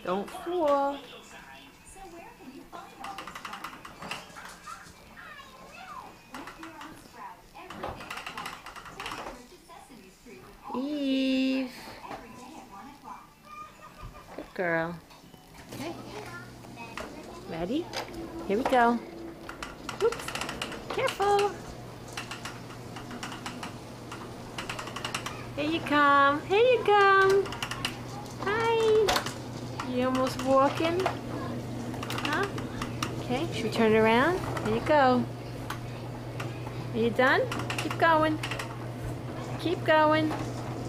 Don't fall. Eve. Good girl. Okay. Ready? Here we go. Oops. Careful. Here you come. Here you come. Hi. You almost walking? Huh? Okay, should we turn it around? Here you go. Are you done? Keep going. Keep going.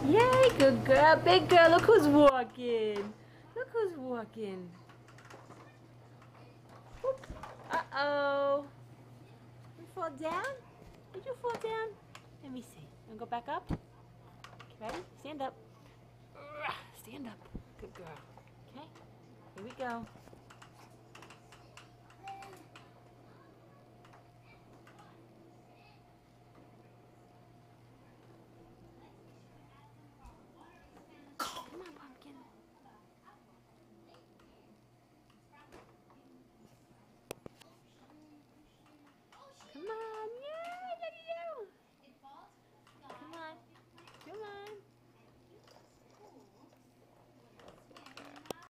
Yay, good girl. Big girl, look who's walking. Look who's walking. Whoop. Uh-oh. You fall down? Did you fall down? Let me see. Wanna go back up? Okay, ready? Stand up. Stand up. Good girl. Okay, here we go.